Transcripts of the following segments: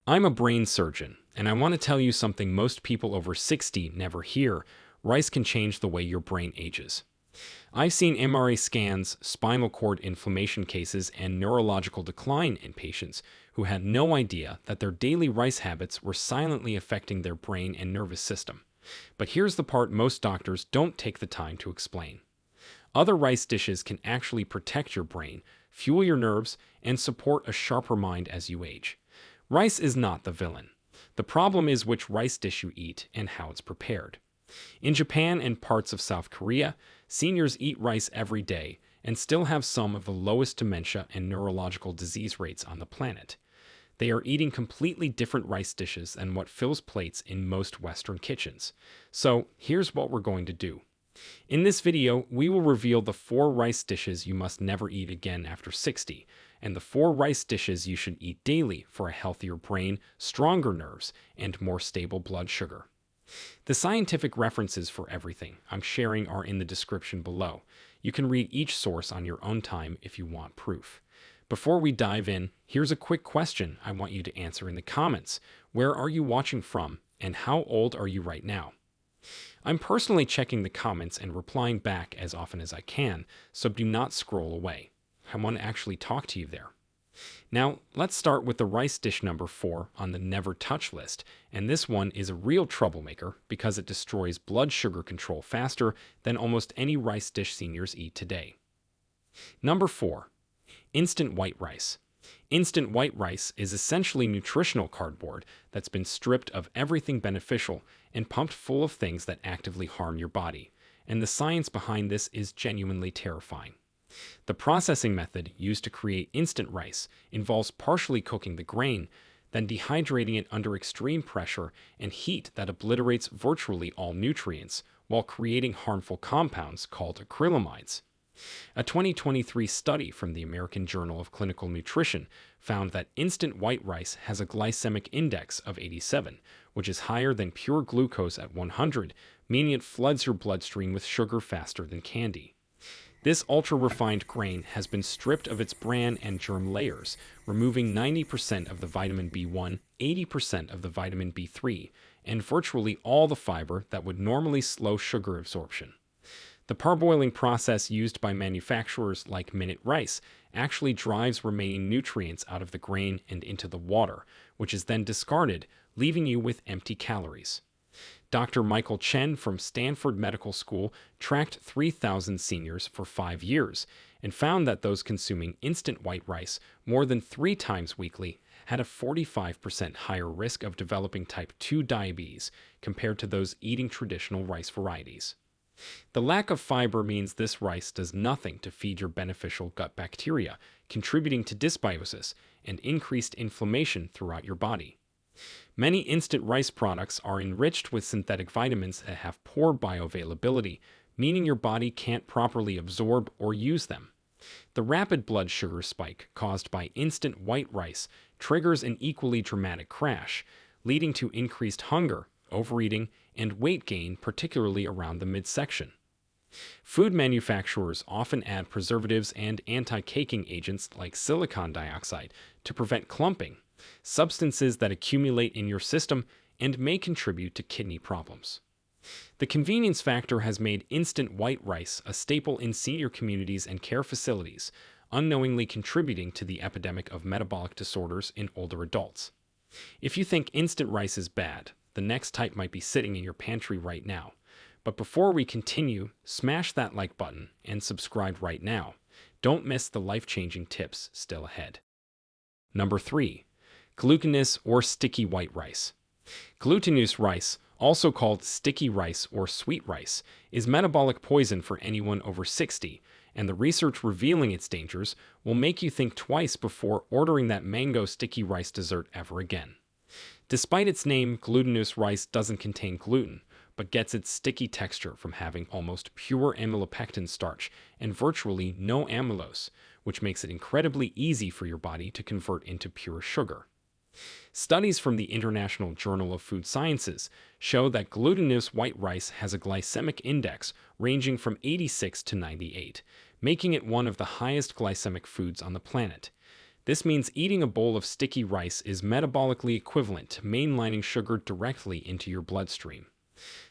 I'm a brain surgeon, and I want to tell you something most people over 60 never hear. Rice can change the way your brain ages. I've seen MRI scans, spinal cord inflammation cases, and neurological decline in patients who had no idea that their daily rice habits were silently affecting their brain and nervous system. But here's the part most doctors don't take the time to explain. Other rice dishes can actually protect your brain, fuel your nerves, and support a sharper mind as you age. Rice is not the villain. The problem is which rice dish you eat and how it's prepared. In Japan and parts of South Korea, seniors eat rice every day and still have some of the lowest dementia and neurological disease rates on the planet. They are eating completely different rice dishes than what fills plates in most Western kitchens. So, here's what we're going to do. In this video, we will reveal the 4 rice dishes you must never eat again after 60, and the 4 rice dishes you should eat daily for a healthier brain, stronger nerves, and more stable blood sugar. The scientific references for everything I'm sharing are in the description below. You can read each source on your own time if you want proof. Before we dive in, here's a quick question I want you to answer in the comments. Where are you watching from, and how old are you right now? I'm personally checking the comments and replying back as often as I can, so do not scroll away. I want to actually talk to you there. Now, let's start with the rice dish number 4 on the never touch list, and this one is a real troublemaker because it destroys blood sugar control faster than almost any rice dish seniors eat today. Number 4. Instant white rice. Instant white rice is essentially nutritional cardboard that's been stripped of everything beneficial and pumped full of things that actively harm your body. And the science behind this is genuinely terrifying. The processing method used to create instant rice involves partially cooking the grain, then dehydrating it under extreme pressure and heat that obliterates virtually all nutrients while creating harmful compounds called acrylamides. A 2023 study from the American Journal of Clinical Nutrition found that instant white rice has a glycemic index of 87, which is higher than pure glucose at 100, meaning it floods your bloodstream with sugar faster than candy. This ultra-refined grain has been stripped of its bran and germ layers, removing 90% of the vitamin B1, 80% of the vitamin B3, and virtually all the fiber that would normally slow sugar absorption. The parboiling process used by manufacturers like Minute Rice actually drives remaining nutrients out of the grain and into the water, which is then discarded, leaving you with empty calories. Dr. Michael Chen from Stanford Medical School tracked 3,000 seniors for 5 years and found that those consuming instant white rice more than 3 times weekly had a 45% higher risk of developing type 2 diabetes compared to those eating traditional rice varieties. The lack of fiber means this rice does nothing to feed your beneficial gut bacteria, contributing to dysbiosis and increased inflammation throughout your body. Many instant rice products are enriched with synthetic vitamins that have poor bioavailability, meaning your body can't properly absorb or use them. The rapid blood sugar spike caused by instant white rice triggers an equally dramatic crash, leading to increased hunger, overeating, and weight gain, particularly around the midsection. Food manufacturers often add preservatives and anti-caking agents like silicon dioxide to prevent clumping, substances that accumulate in your system and may contribute to kidney problems. The convenience factor has made instant white rice a staple in senior communities and care facilities, unknowingly contributing to the epidemic of metabolic disorders in older adults. If you think instant rice is bad, the next type might be sitting in your pantry right now. But before we continue, smash that like button and subscribe right now. Don't miss the life-changing tips still ahead. Number 3. Glutinous or sticky white rice. Glutinous rice, also called sticky rice or sweet rice, is metabolic poison for anyone over 60, and the research revealing its dangers will make you think twice before ordering that mango sticky rice dessert ever again. Despite its name, glutinous rice doesn't contain gluten, but gets its sticky texture from having almost pure amylopectin starch and virtually no amylose, which makes it incredibly easy for your body to convert into pure sugar. Studies from the International Journal of Food Sciences show that glutinous white rice has a glycemic index ranging from 86 to 98, making it one of the highest glycemic foods on the planet. This means eating a bowl of sticky rice is metabolically equivalent to mainlining sugar directly into your bloodstream.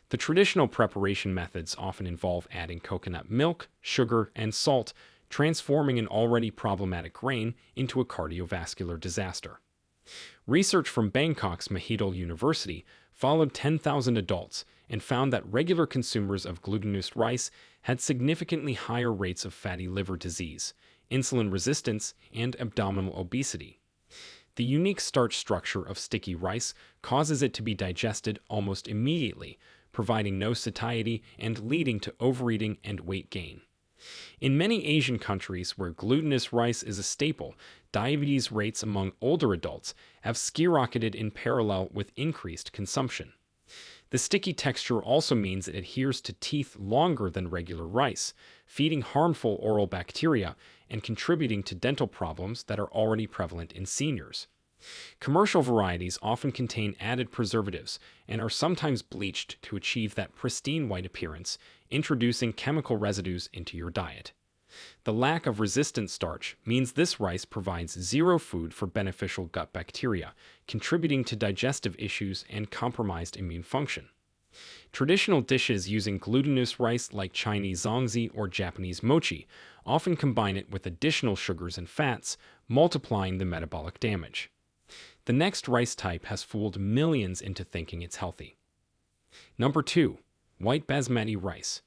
The traditional preparation methods often involve adding coconut milk, sugar, and salt, transforming an already problematic grain into a cardiovascular disaster. Research from Bangkok's Mahidol University followed 10,000 adults and found that regular consumers of glutinous rice had significantly higher rates of fatty liver disease, insulin resistance, and abdominal obesity. The unique starch structure of sticky rice causes it to be digested almost immediately, providing no satiety and leading to overeating and weight gain. In many Asian countries where glutinous rice is a staple, diabetes rates among older adults have skyrocketed in parallel with increased consumption. The sticky texture also means it adheres to teeth longer than regular rice, feeding harmful oral bacteria and contributing to dental problems that are already prevalent in seniors. Commercial varieties often contain added preservatives and are sometimes bleached to achieve that pristine white appearance, introducing chemical residues into your diet. The lack of resistant starch means this rice provides zero food for beneficial gut bacteria, contributing to digestive issues and compromised immune function. Traditional dishes using glutinous rice like Chinese zongzi or Japanese mochi often combine it with additional sugars and fats, multiplying the metabolic damage. The next rice type has fooled millions into thinking it's healthy. Number 2. White basmati rice.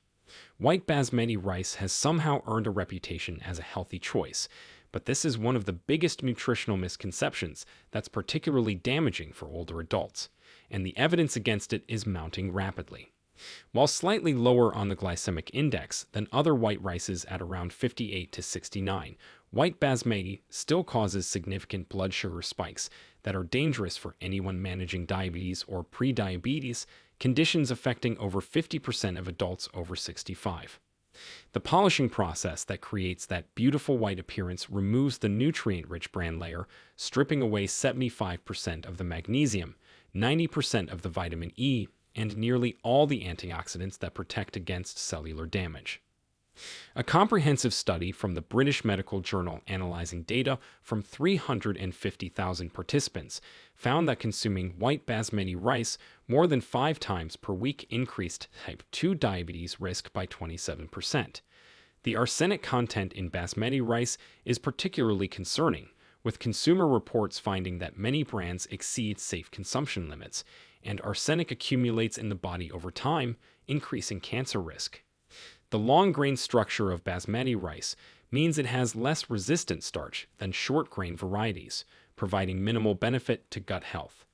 White basmati rice has somehow earned a reputation as a healthy choice, but this is one of the biggest nutritional misconceptions that's particularly damaging for older adults, and the evidence against it is mounting rapidly. While slightly lower on the glycemic index than other white rices at around 58 to 69, white basmati still causes significant blood sugar spikes that are dangerous for anyone managing diabetes or prediabetes, conditions affecting over 50% of adults over 65. The polishing process that creates that beautiful white appearance removes the nutrient-rich bran layer, stripping away 75% of the magnesium, 90% of the vitamin E, and nearly all the antioxidants that protect against cellular damage. A comprehensive study from the British Medical Journal analyzing data from 350,000 participants found that consuming white basmati rice more than 5 times per week increased type 2 diabetes risk by 27%. The arsenic content in basmati rice is particularly concerning, with consumer reports finding that many brands exceed safe consumption limits, and arsenic accumulates in the body over time, increasing cancer risk. The long-grain structure of basmati rice means it has less resistant starch than short-grain varieties, providing minimal benefit to gut health.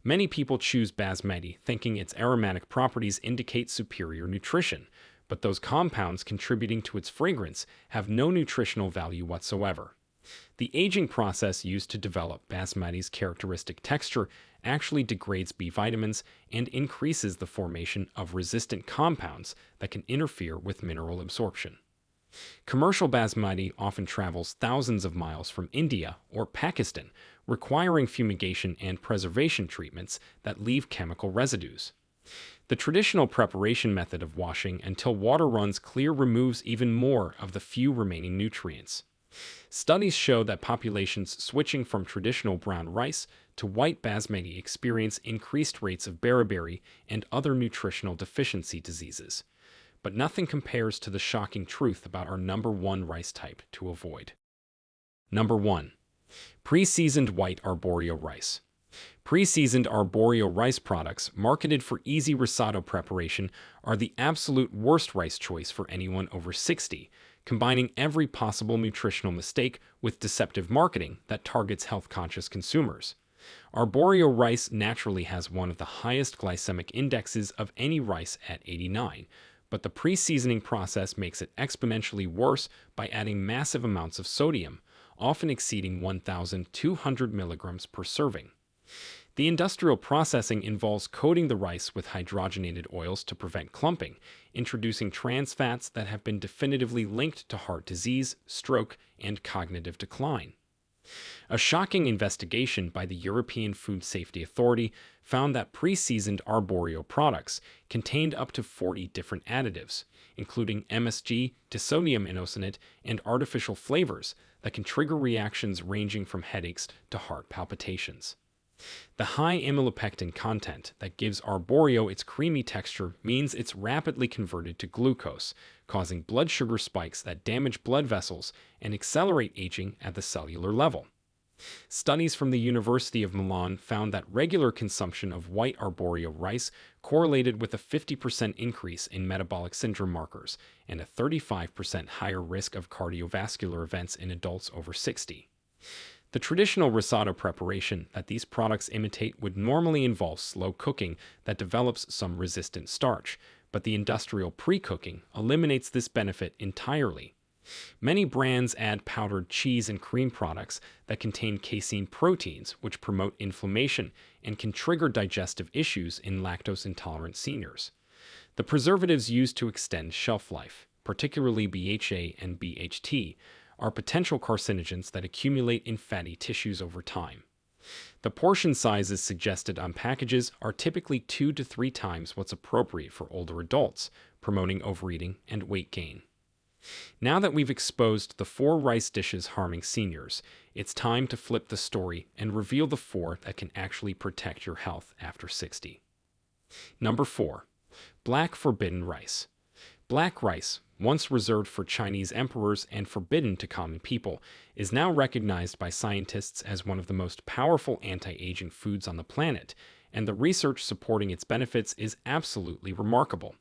Many people choose basmati thinking its aromatic properties indicate superior nutrition, but those compounds contributing to its fragrance have no nutritional value whatsoever. The aging process used to develop basmati's characteristic texture actually degrades B vitamins and increases the formation of resistant compounds that can interfere with mineral absorption. Commercial basmati often travels thousands of miles from India or Pakistan, requiring fumigation and preservation treatments that leave chemical residues. The traditional preparation method of washing until water runs clear removes even more of the few remaining nutrients. Studies show that populations switching from traditional brown rice to white basmati experience increased rates of beriberi and other nutritional deficiency diseases. But nothing compares to the shocking truth about our number 1 rice type to avoid. Number 1. Pre-seasoned white arborio rice. Pre-seasoned arborio rice products marketed for easy risotto preparation are the absolute worst rice choice for anyone over 60, combining every possible nutritional mistake with deceptive marketing that targets health-conscious consumers. Arborio rice naturally has one of the highest glycemic indexes of any rice at 89, but the pre-seasoning process makes it exponentially worse by adding massive amounts of sodium, often exceeding 1,200 milligrams per serving. The industrial processing involves coating the rice with hydrogenated oils to prevent clumping, introducing trans fats that have been definitively linked to heart disease, stroke, and cognitive decline. A shocking investigation by the European Food Safety Authority found that pre-seasoned arborio products contained up to 40 different additives, including MSG, disodium inosinate, and artificial flavors that can trigger reactions ranging from headaches to heart palpitations. The high amylopectin content that gives arborio its creamy texture means it's rapidly converted to glucose, causing blood sugar spikes that damage blood vessels and accelerate aging at the cellular level. Studies from the University of Milan found that regular consumption of white arborio rice correlated with a 50% increase in metabolic syndrome markers and a 35% higher risk of cardiovascular events in adults over 60. The traditional risotto preparation that these products imitate would normally involve slow cooking that develops some resistant starch, but the industrial pre-cooking eliminates this benefit entirely. Many brands add powdered cheese and cream products that contain casein proteins, which promote inflammation and can trigger digestive issues in lactose-intolerant seniors. The preservatives used to extend shelf life, particularly BHA and BHT, are potential carcinogens that accumulate in fatty tissues over time. The portion sizes suggested on packages are typically 2 to 3 times what's appropriate for older adults, promoting overeating and weight gain. Now that we've exposed the 4 rice dishes harming seniors, it's time to flip the story and reveal the 4 that can actually protect your health after 60. Number 4. Black forbidden rice. Black rice, once reserved for Chinese emperors and forbidden to common people, is now recognized by scientists as one of the most powerful anti-aging foods on the planet, and the research supporting its benefits is absolutely remarkable.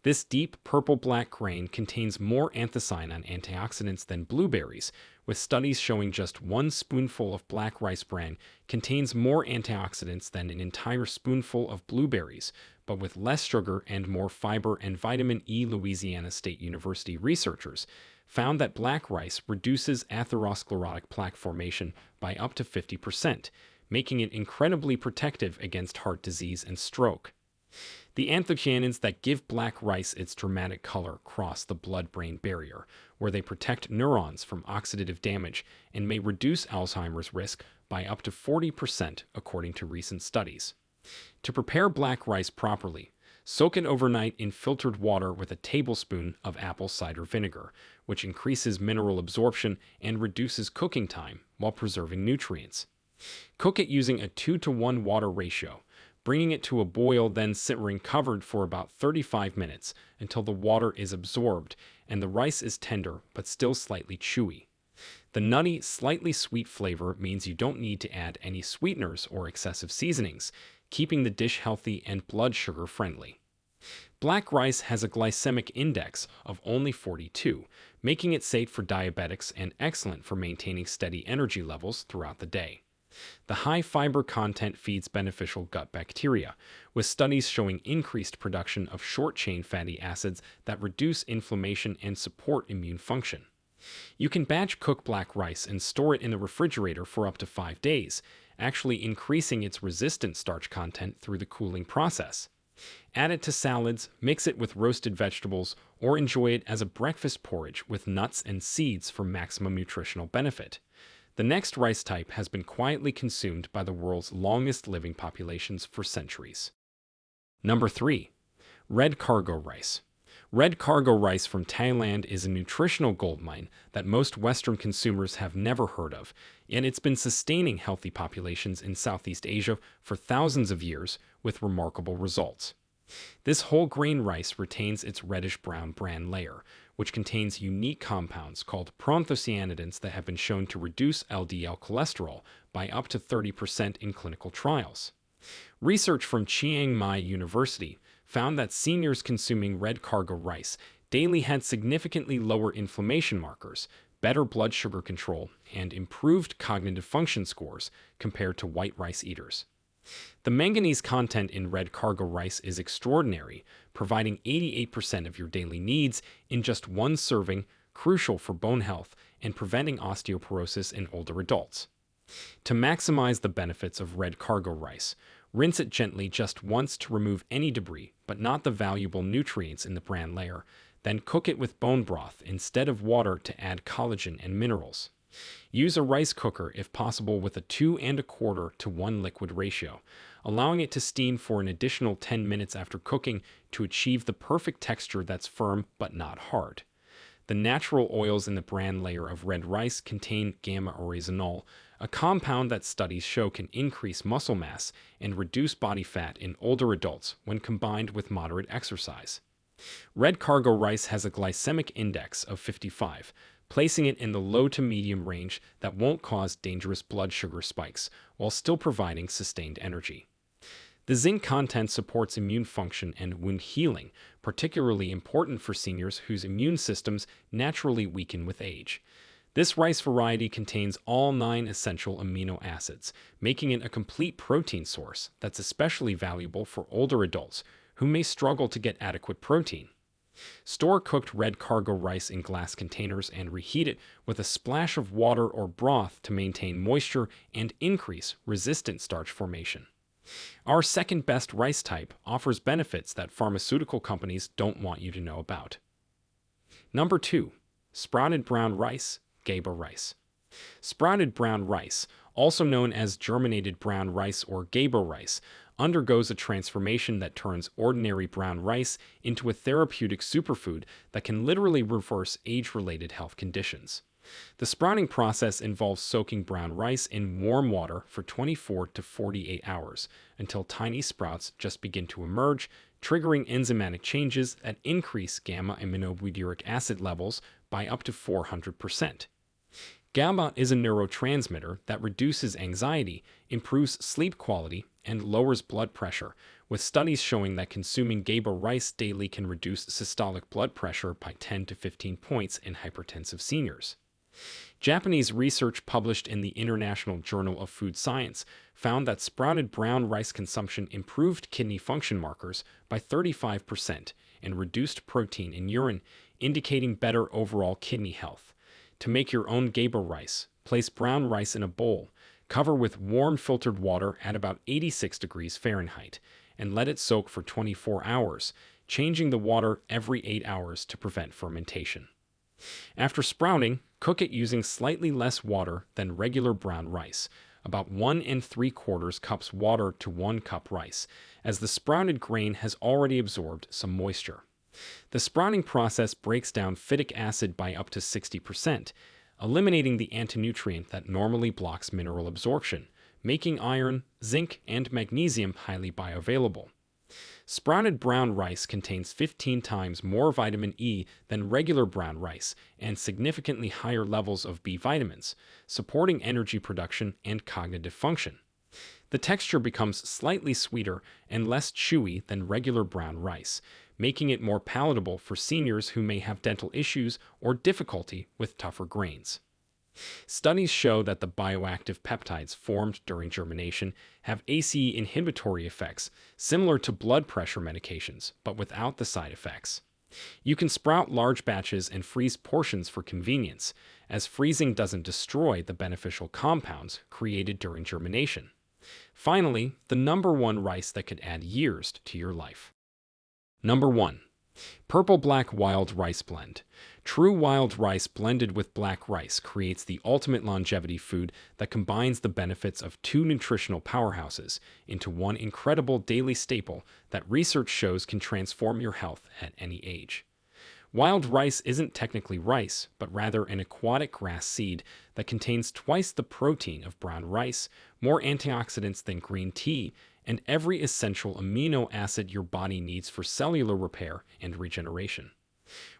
This deep purple-black grain contains more anthocyanin antioxidants than blueberries, with studies showing just 1 spoonful of black rice bran contains more antioxidants than an entire spoonful of blueberries, but with less sugar and more fiber and vitamin E. Louisiana State University researchers found that black rice reduces atherosclerotic plaque formation by up to 50%, making it incredibly protective against heart disease and stroke. The anthocyanins that give black rice its dramatic color cross the blood-brain barrier, where they protect neurons from oxidative damage and may reduce Alzheimer's risk by up to 40%, according to recent studies. To prepare black rice properly, soak it overnight in filtered water with a tablespoon of apple cider vinegar, which increases mineral absorption and reduces cooking time while preserving nutrients. Cook it using a 2-to-1 water ratio, bringing it to a boil, then simmering covered for about 35 minutes until the water is absorbed and the rice is tender but still slightly chewy. The nutty, slightly sweet flavor means you don't need to add any sweeteners or excessive seasonings, keeping the dish healthy and blood sugar friendly. Black rice has a glycemic index of only 42, making it safe for diabetics and excellent for maintaining steady energy levels throughout the day. The high fiber content feeds beneficial gut bacteria, with studies showing increased production of short-chain fatty acids that reduce inflammation and support immune function. You can batch cook black rice and store it in the refrigerator for up to 5 days, actually increasing its resistant starch content through the cooling process. Add it to salads, mix it with roasted vegetables, or enjoy it as a breakfast porridge with nuts and seeds for maximum nutritional benefit. The next rice type has been quietly consumed by the world's longest living populations for centuries. Number 3. Red cargo rice. Red cargo rice from Thailand is a nutritional goldmine that most Western consumers have never heard of, and it's been sustaining healthy populations in Southeast Asia for thousands of years with remarkable results. This whole grain rice retains its reddish-brown bran layer, which contains unique compounds called proanthocyanidins that have been shown to reduce LDL cholesterol by up to 30% in clinical trials. Research from Chiang Mai University found that seniors consuming red cargo rice daily had significantly lower inflammation markers, better blood sugar control, and improved cognitive function scores compared to white rice eaters. The manganese content in red cargo rice is extraordinary, providing 88% of your daily needs in just 1 serving, crucial for bone health and preventing osteoporosis in older adults. To maximize the benefits of red cargo rice, rinse it gently just once to remove any debris, but not the valuable nutrients in the bran layer. Then cook it with bone broth instead of water to add collagen and minerals. Use a rice cooker if possible with a 2¼ to 1 liquid ratio, allowing it to steam for an additional 10 minutes after cooking to achieve the perfect texture that's firm but not hard. The natural oils in the bran layer of red rice contain gamma-oryzanol, a compound that studies show can increase muscle mass and reduce body fat in older adults when combined with moderate exercise. Red cargo rice has a glycemic index of 55, placing it in the low to medium range that won't cause dangerous blood sugar spikes while still providing sustained energy. The zinc content supports immune function and wound healing, particularly important for seniors whose immune systems naturally weaken with age. This rice variety contains all 9 essential amino acids, making it a complete protein source that's especially valuable for older adults who may struggle to get adequate protein. Store cooked red cargo rice in glass containers and reheat it with a splash of water or broth to maintain moisture and increase resistant starch formation. Our second best rice type offers benefits that pharmaceutical companies don't want you to know about. Number 2. Sprouted brown rice, Gaba rice. Sprouted brown rice, also known as germinated brown rice or Gaba rice, undergoes a transformation that turns ordinary brown rice into a therapeutic superfood that can literally reverse age-related health conditions. The sprouting process involves soaking brown rice in warm water for 24 to 48 hours until tiny sprouts just begin to emerge, triggering enzymatic changes that increase gamma-aminobutyric acid levels by up to 400%. GABA is a neurotransmitter that reduces anxiety, improves sleep quality, and lowers blood pressure, with studies showing that consuming GABA rice daily can reduce systolic blood pressure by 10 to 15 points in hypertensive seniors. Japanese research published in the International Journal of Food Science found that sprouted brown rice consumption improved kidney function markers by 35% and reduced protein in urine, indicating better overall kidney health. To make your own GABA rice, place brown rice in a bowl, cover with warm filtered water at about 86 degrees Fahrenheit, and let it soak for 24 hours, changing the water every 8 hours to prevent fermentation. After sprouting, cook it using slightly less water than regular brown rice, about 1¾ cups water to 1 cup rice, as the sprouted grain has already absorbed some moisture. The sprouting process breaks down phytic acid by up to 60%, eliminating the antinutrient that normally blocks mineral absorption, making iron, zinc, and magnesium highly bioavailable. Sprouted brown rice contains 15 times more vitamin E than regular brown rice and significantly higher levels of B vitamins, supporting energy production and cognitive function. The texture becomes slightly sweeter and less chewy than regular brown rice, making it more palatable for seniors who may have dental issues or difficulty with tougher grains. Studies show that the bioactive peptides formed during germination have ACE inhibitory effects similar to blood pressure medications, but without the side effects. You can sprout large batches and freeze portions for convenience, as freezing doesn't destroy the beneficial compounds created during germination. Finally, the number 1 rice that could add years to your life. Number 1. Purple Black Wild Rice Blend. True wild rice blended with black rice creates the ultimate longevity food that combines the benefits of 2 nutritional powerhouses into one incredible daily staple that research shows can transform your health at any age. Wild rice isn't technically rice, but rather an aquatic grass seed that contains twice the protein of brown rice, more antioxidants than green tea, and every essential amino acid your body needs for cellular repair and regeneration.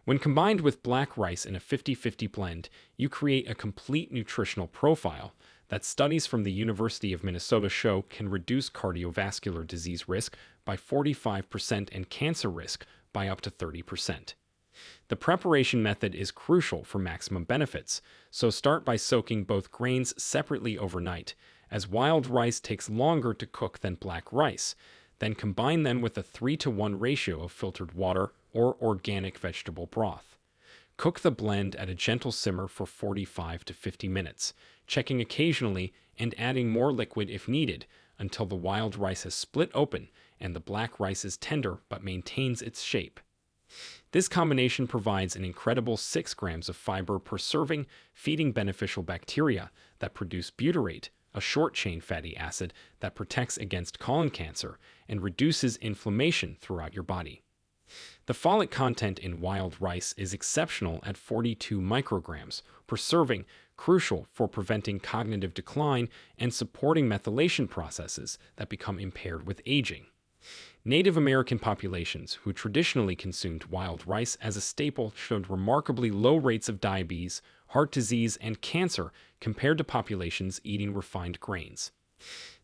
When combined with black rice in a 50-50 blend, you create a complete nutritional profile that studies from the University of Minnesota show can reduce cardiovascular disease risk by 45% and cancer risk by up to 30%. The preparation method is crucial for maximum benefits, so start by soaking both grains separately overnight, as wild rice takes longer to cook than black rice. Then combine them with a 3:1 ratio of filtered water or organic vegetable broth. Cook the blend at a gentle simmer for 45 to 50 minutes, checking occasionally and adding more liquid if needed until the wild rice has split open and the black rice is tender but maintains its shape. This combination provides an incredible 6 grams of fiber per serving, feeding beneficial bacteria that produce butyrate, a short-chain fatty acid that protects against colon cancer and reduces inflammation throughout your body. The folic content in wild rice is exceptional at 42 micrograms per serving, crucial for preventing cognitive decline and supporting methylation processes that become impaired with aging. Native American populations who traditionally consumed wild rice as a staple showed remarkably low rates of diabetes, heart disease, and cancer compared to populations eating refined grains.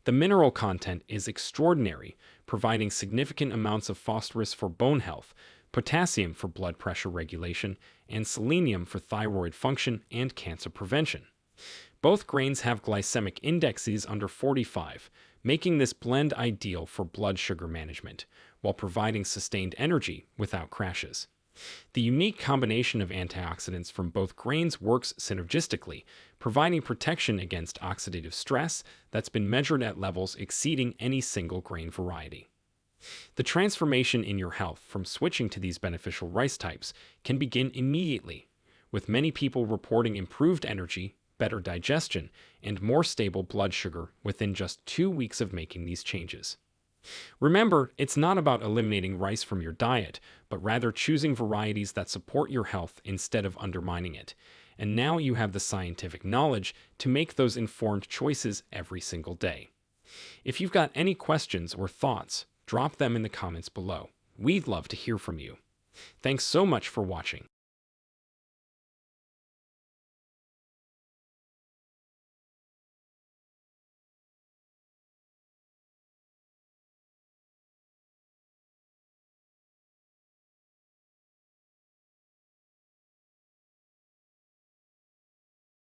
The mineral content is extraordinary, providing significant amounts of phosphorus for bone health, potassium for blood pressure regulation, and selenium for thyroid function and cancer prevention. Both grains have glycemic indexes under 45, making this blend ideal for blood sugar management, while providing sustained energy without crashes. The unique combination of antioxidants from both grains works synergistically, providing protection against oxidative stress that's been measured at levels exceeding any single grain variety. The transformation in your health from switching to these beneficial rice types can begin immediately, with many people reporting improved energy, better digestion, and more stable blood sugar within just 2 weeks of making these changes. Remember, it's not about eliminating rice from your diet, but rather choosing varieties that support your health instead of undermining it. And now you have the scientific knowledge to make those informed choices every single day. If you've got any questions or thoughts, drop them in the comments below. We'd love to hear from you. Thanks so much for watching.